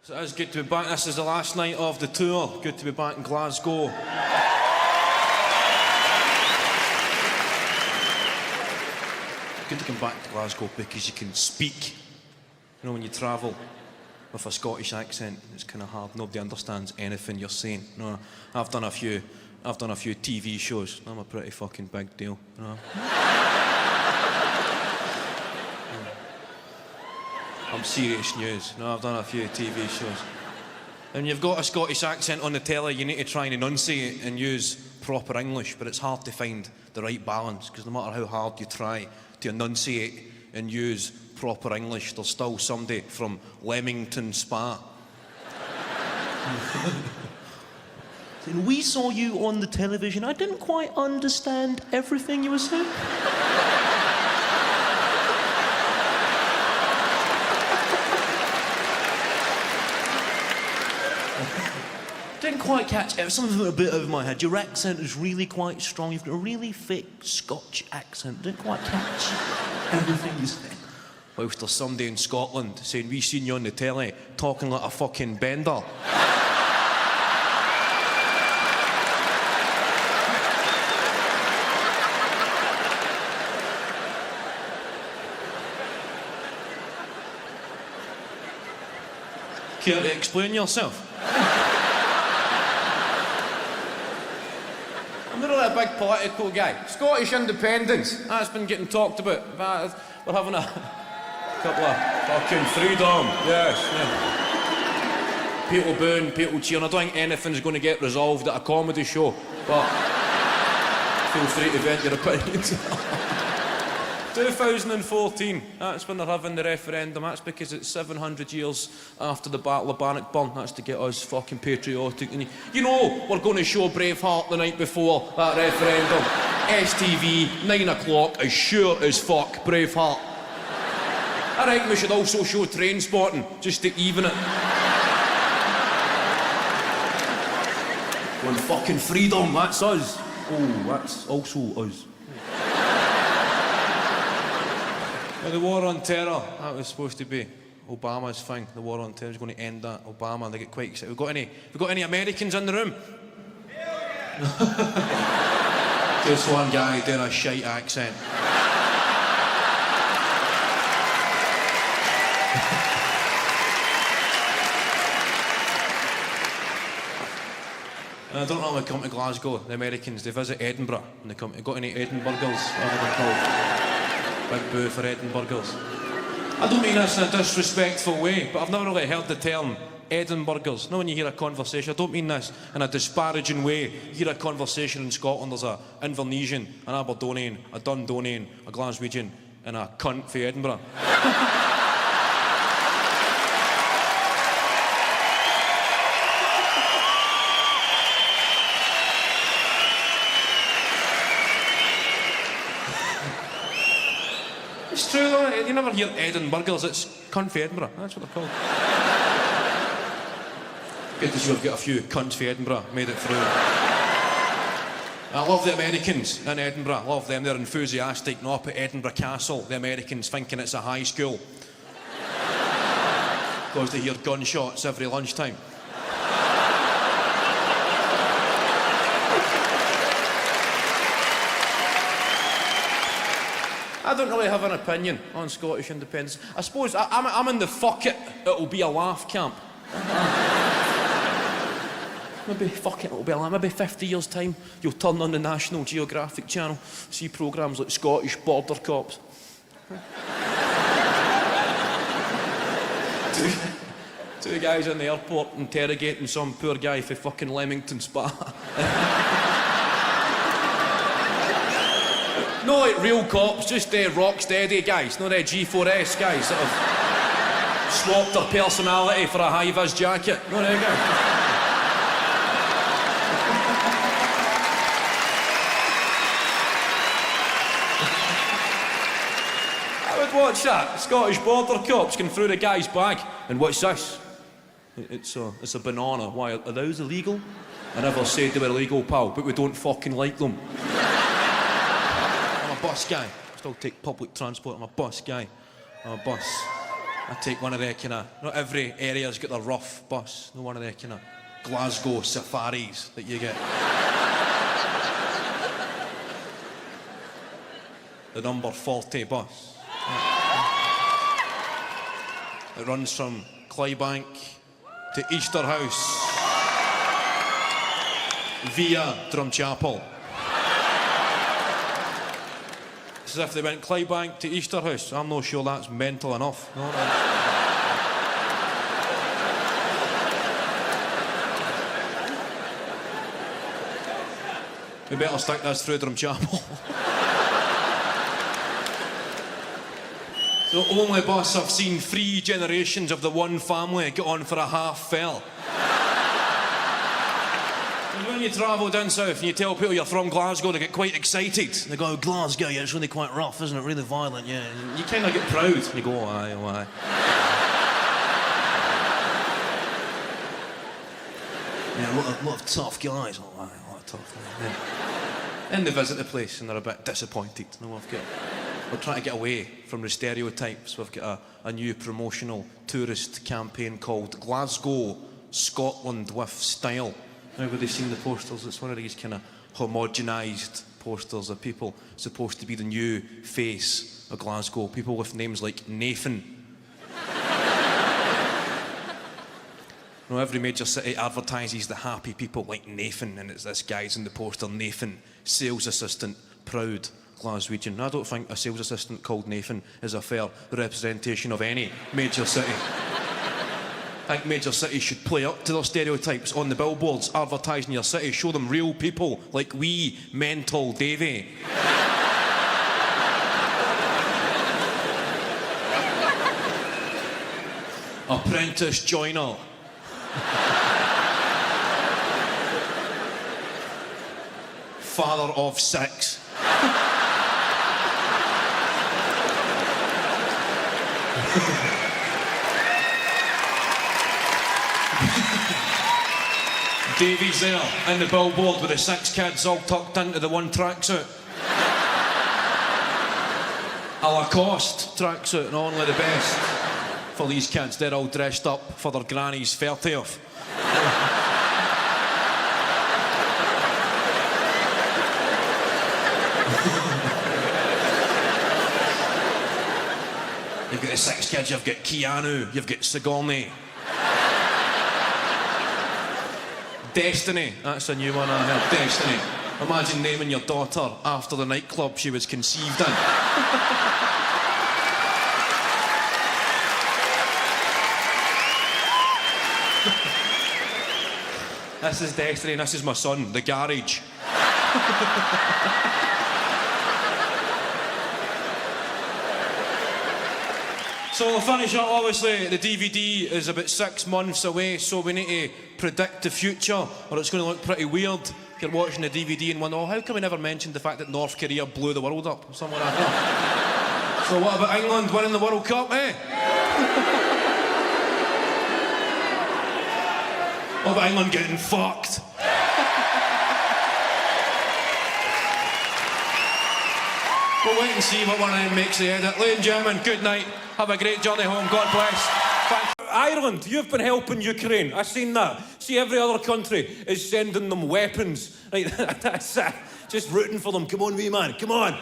So it is good to be back. This is the last night of the tour. Good to be back in Glasgow. Good to come back to Glasgow because you can speak. You know, when you travel with a Scottish accent, it's kind of hard. Nobody understands anything you're saying. You know, I've done a few TV shows. I'm a pretty fucking big deal. You know? I'm serious news. No, I've done a few TV shows. And you've got a Scottish accent on the telly, you need to try and enunciate and use proper English, but it's hard to find the right balance, because no matter how hard you try to enunciate and use proper English, there's still somebody from Leamington Spa. And we saw you on the television. I didn't quite understand everything you were saying. Didn't quite catch it. Some of it a bit over my head. Your accent is really quite strong. You've got a really thick Scotch accent. Didn't quite catch everything you said. Whilst there's somebody in Scotland saying, we seen you on the telly talking like a fucking bender. Care to explain yourself? I'm not really a big political guy. Scottish independence, that's been getting talked about. We're having a couple of fucking freedom. Yes, yeah. People booing, people cheering. I don't think anything's going to get resolved at a comedy show, but feel free to vent your opinions. 2014, that's when they're having the referendum. That's because it's 700 years after the Battle of Bannockburn. That's to get us fucking patriotic. And you know we're going to show Braveheart the night before that referendum. STV, 9 o'clock, as sure as fuck, Braveheart. I reckon we should also show Trainspotting, just to even it. Going fucking freedom, that's us. Oh, that's also us. The war on terror, that was supposed to be Obama's thing. The war on terror is going to end that. Obama, they get quite excited. We got any Americans in the room? Just one guy doing a shite accent. And I don't know when they come to Glasgow, the Americans, they visit Edinburgh and they come. Got any Edinburghers? Whatever they're called. Big boo for Edinburghers. I don't mean this in a disrespectful way, but I've never really heard the term Edinburghers. Now when you hear a conversation, I don't mean this in a disparaging way. You hear a conversation in Scotland, there's an Invernessian, an Aberdonian, a Dundonian, a Glaswegian, and a cunt for Edinburgh. It's true though, you never hear Edinburghers, it's cunt for Edinburgh, that's what they're called. Good to see we've got a few cunts for Edinburgh, made it through. I love the Americans in Edinburgh, I love them, they're enthusiastic, not up at Edinburgh Castle, the Americans thinking it's a high school. Because they hear gunshots every lunchtime. I don't really have an opinion on Scottish independence. I suppose I'm in the fuck it'll be a laugh camp. Maybe fuck it'll be a laugh. Maybe 50 years' time, you'll turn on the National Geographic channel, see programmes like Scottish Border Cops. Two guys in the airport interrogating some poor guy for fucking Leamington Spa. No, like real cops, just rock steady guys, not G4S guys that have swapped their personality for a high-vis jacket. No, there you go. I would watch that. Scottish Border Cops going through the guy's bag. And what's this? It's a banana. Why, are those illegal? I never said they were illegal, pal, but we don't fucking like them. Bus guy. Still take public transport. I'm a bus guy. I'm a bus. I take one of their not every area's got their rough bus. No one of their Glasgow safaris that you get. The number 40 bus. It runs from Clydebank to Easterhouse via Drumchapel. It's as if they went Clydebank to Easterhouse. I'm not sure that's mental enough. No. We better stick this through Drumchapel. The only bus I've seen 3 generations of the one family get on for a half fell. And when you travel down south and you tell people you're from Glasgow, they get quite excited. They go, Glasgow, yeah, it's really quite rough, isn't it? Really violent, yeah. And you kind of get proud. And you go, oh, aye, oh, aye. Yeah, a lot of tough guys. Oh, aye, a lot of tough guys. Yeah. Then they visit the place and they're a bit disappointed. No, we're trying to get away from the stereotypes. We've got a new promotional tourist campaign called Glasgow, Scotland with Style. Everybody's seen the posters? It's one of these kind of homogenised posters of people supposed to be the new face of Glasgow. People with names like Nathan. Every major city advertises the happy people like Nathan, and it's this guy's in the poster, Nathan, sales assistant, proud Glaswegian. I don't think a sales assistant called Nathan is a fair representation of any major city. I think major cities should play up to their stereotypes on the billboards, advertising your city, show them real people like wee mental Davy. Apprentice joiner. Father of 6. Davy's there in the billboard with the 6 kids all tucked into the one tracksuit. A Lacoste tracksuit, and only the best for these kids. They're all dressed up for their granny's 30th. You've got the 6 kids, you've got Keanu, you've got Sigourney. Destiny, that's a new one I heard. Destiny. Imagine naming your daughter after the nightclub she was conceived in. This is Destiny, and this is my son, the garage. So we'll finish up, obviously, the DVD is about 6 months away, so we need to predict the future, or it's going to look pretty weird if you're watching the DVD and wonder, oh, how come we never mentioned the fact that North Korea blew the world up, or something like that. So what about England winning the World Cup, eh? What about England getting fucked? We'll wait and see what one of them makes the edit. Ladies and gentlemen, good night. Have a great journey home. God bless. Thanks. Ireland, you've been helping Ukraine. I've seen that. See, every other country is sending them weapons. Right, that's it. Just rooting for them. Come on, wee man. Come on.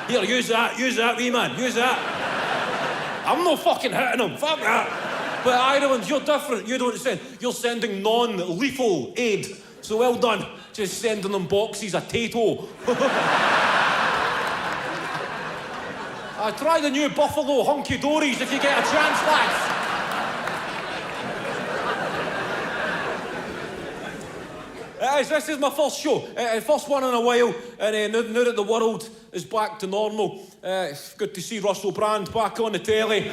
Here, use that, wee man. Use that. I'm not fucking hitting them. Fuck that. But Ireland, you're different. You don't send. You're sending non-lethal aid. So well done. Just sending them boxes of Tato. Try the new Buffalo Hunky Dories if you get a chance, lads. This is my first show, first one in a while, and now that the world is back to normal, it's good to see Russell Brand back on the telly.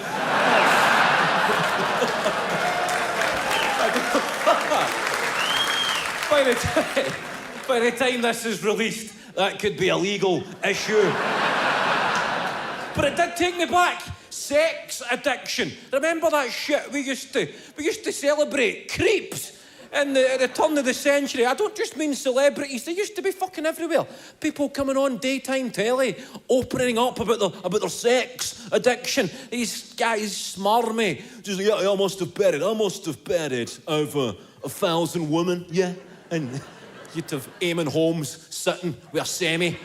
By the time this is released, that could be a legal issue. But it did take me back. Sex addiction. Remember that shit we used to celebrate? Creeps. at the turn of the century, I don't just mean celebrities, they used to be fucking everywhere. People coming on daytime telly, opening up about their sex addiction. These guys smarmy. Just like, yeah, I must have betted over 1,000 women, yeah. And you'd have Eamon Holmes sitting with a semi.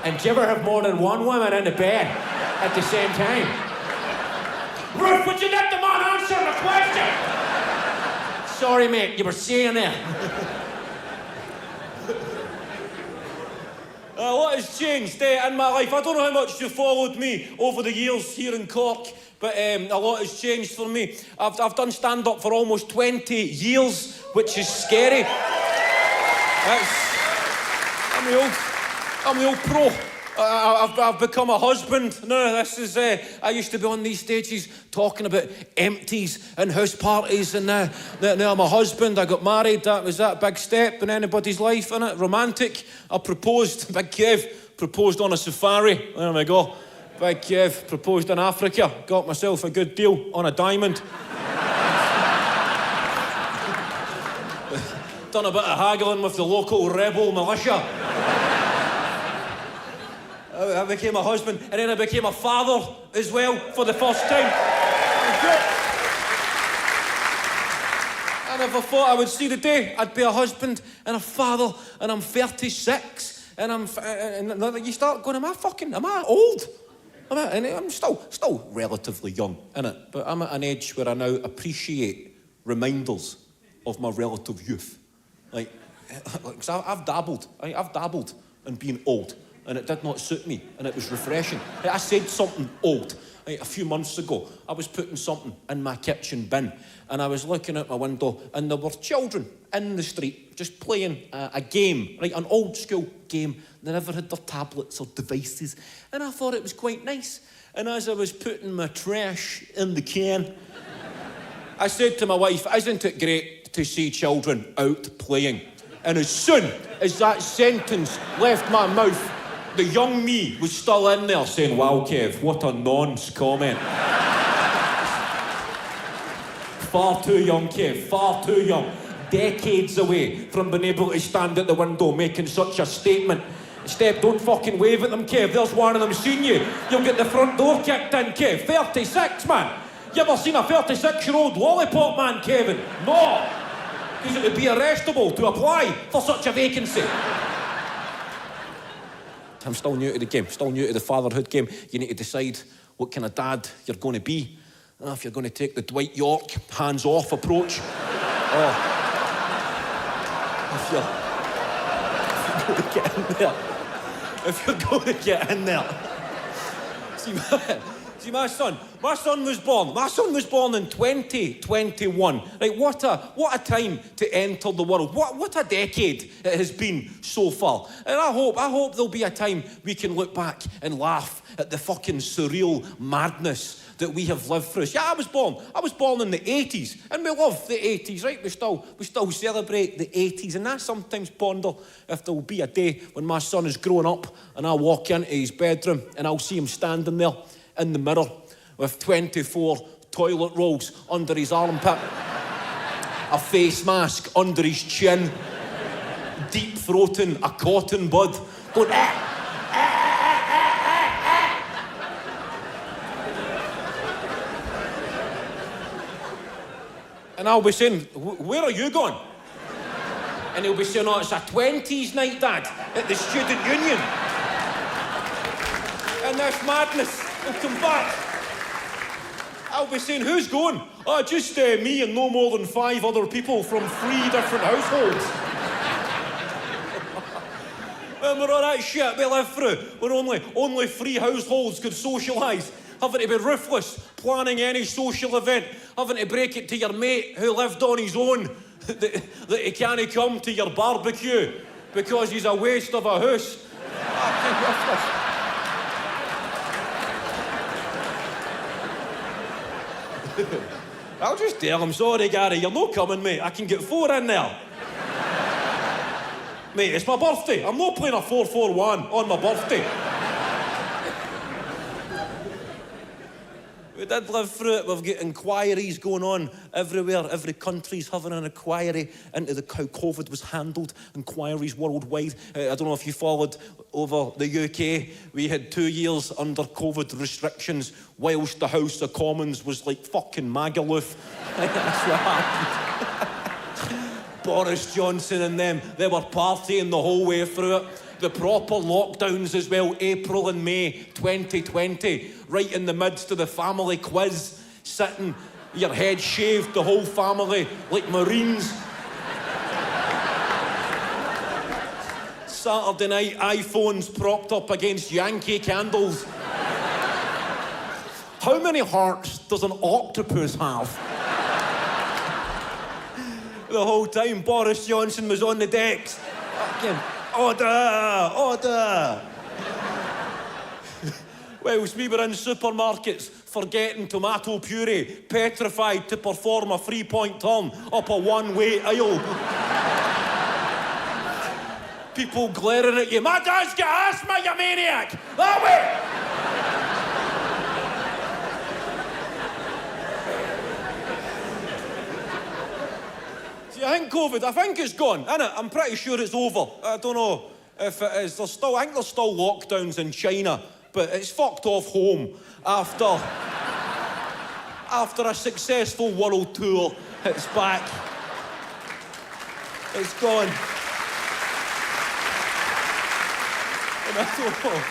And do you ever have more than one woman in the bed at the same time? Ruth, would you let the man answer the question? Sorry, mate, you were saying that. A lot has changed in my life. I don't know how much you followed me over the years here in Cork, but a lot has changed for me. I've done stand-up for almost 20 years, which is scary. I'm the old pro. I've become a husband. No, this is... I used to be on these stages talking about empties and house parties, and now I'm a husband. I got married. That was that big step in anybody's life, innit? Romantic. I proposed. Big Kev proposed on a safari. There we go. Big Kev proposed in Africa. Got myself a good deal on a diamond. Done a bit of haggling with the local rebel militia. I became a husband, and then I became a father as well for the first time. And if I thought I would see the day, I'd be a husband and a father, and I'm 36, and you start going, am I old? And I'm still relatively young, innit? But I'm at an age where I now appreciate reminders of my relative youth. Like, because I've dabbled in being old. And it did not suit me, and it was refreshing. I said something old. A few months ago, I was putting something in my kitchen bin, and I was looking out my window, and there were children in the street just playing a game, right, an old school game. They never had their tablets or devices, and I thought it was quite nice. And as I was putting my trash in the can, I said to my wife, isn't it great to see children out playing? And as soon as that sentence left my mouth, the young me was still in there saying, wow, Kev, what a nonce comment. Far too young, Kev, far too young. Decades away from being able to stand at the window making such a statement. Steph, don't fucking wave at them, Kev. There's one of them seen you. You'll get the front door kicked in, Kev. 36, man. You ever seen a 36-year-old lollipop man, Kevin? No. Because it would be arrestable to apply for such a vacancy. I'm still new to the game, still new to the fatherhood game. You need to decide what kind of dad you're going to be. If you're going to take the Dwight York hands-off approach, or if you're going to get in there. See, my son was born in 2021. Right, what a time to enter the world. What a decade it has been so far. And I hope there'll be a time we can look back and laugh at the fucking surreal madness that we have lived through. Yeah, I was born in the 80s, and we love the 80s, right? We still celebrate the 80s, and I sometimes ponder if there'll be a day when my son is growing up and I'll walk into his bedroom and I'll see him standing there in the mirror with 24 toilet rolls under his armpit, a face mask under his chin, deep-throating a cotton bud, going, And I'll be saying, where are you going? And he'll be saying, oh, it's a 20s night, Dad, at the Student Union. And this madness will come back. I'll be saying, who's going? Oh, just me and no more than 5 other people from 3 different households. Remember all that shit we lived through, where only 3 households could socialise, having to be ruthless, planning any social event, having to break it to your mate who lived on his own, that he can't come to your barbecue because he's a waste of a house. I'll just tell him, sorry, Gary, you're not coming, mate. I can get 4 in there. Mate, it's my birthday. I'm not playing a 4-4-1 on my birthday. We did live through it. We've got inquiries going on everywhere. Every country's having an inquiry into how COVID was handled. Inquiries worldwide. I don't know if you followed over the UK. We had 2 years under COVID restrictions, whilst the House of Commons was like fucking Magaluf. That's what happened. Boris Johnson and them, they were partying the whole way through it. The proper lockdowns as well, April and May 2020, right in the midst of the family quiz, sitting, your head shaved, the whole family, like Marines. Saturday night, iPhones propped up against Yankee candles. How many hearts does an octopus have? The whole time Boris Johnson was on the decks. Fucking order, order. Whilst we were in supermarkets, forgetting tomato puree, petrified to perform a 3-point turn up a one-way aisle. People glaring at you. My dad's got asthma, you maniac! That way! See, I think COVID, I think it's gone, innit? I'm pretty sure it's over. I don't know if it is. I think there's still lockdowns in China, but it's fucked off home after a successful world tour. It's back. It's gone. And I don't know.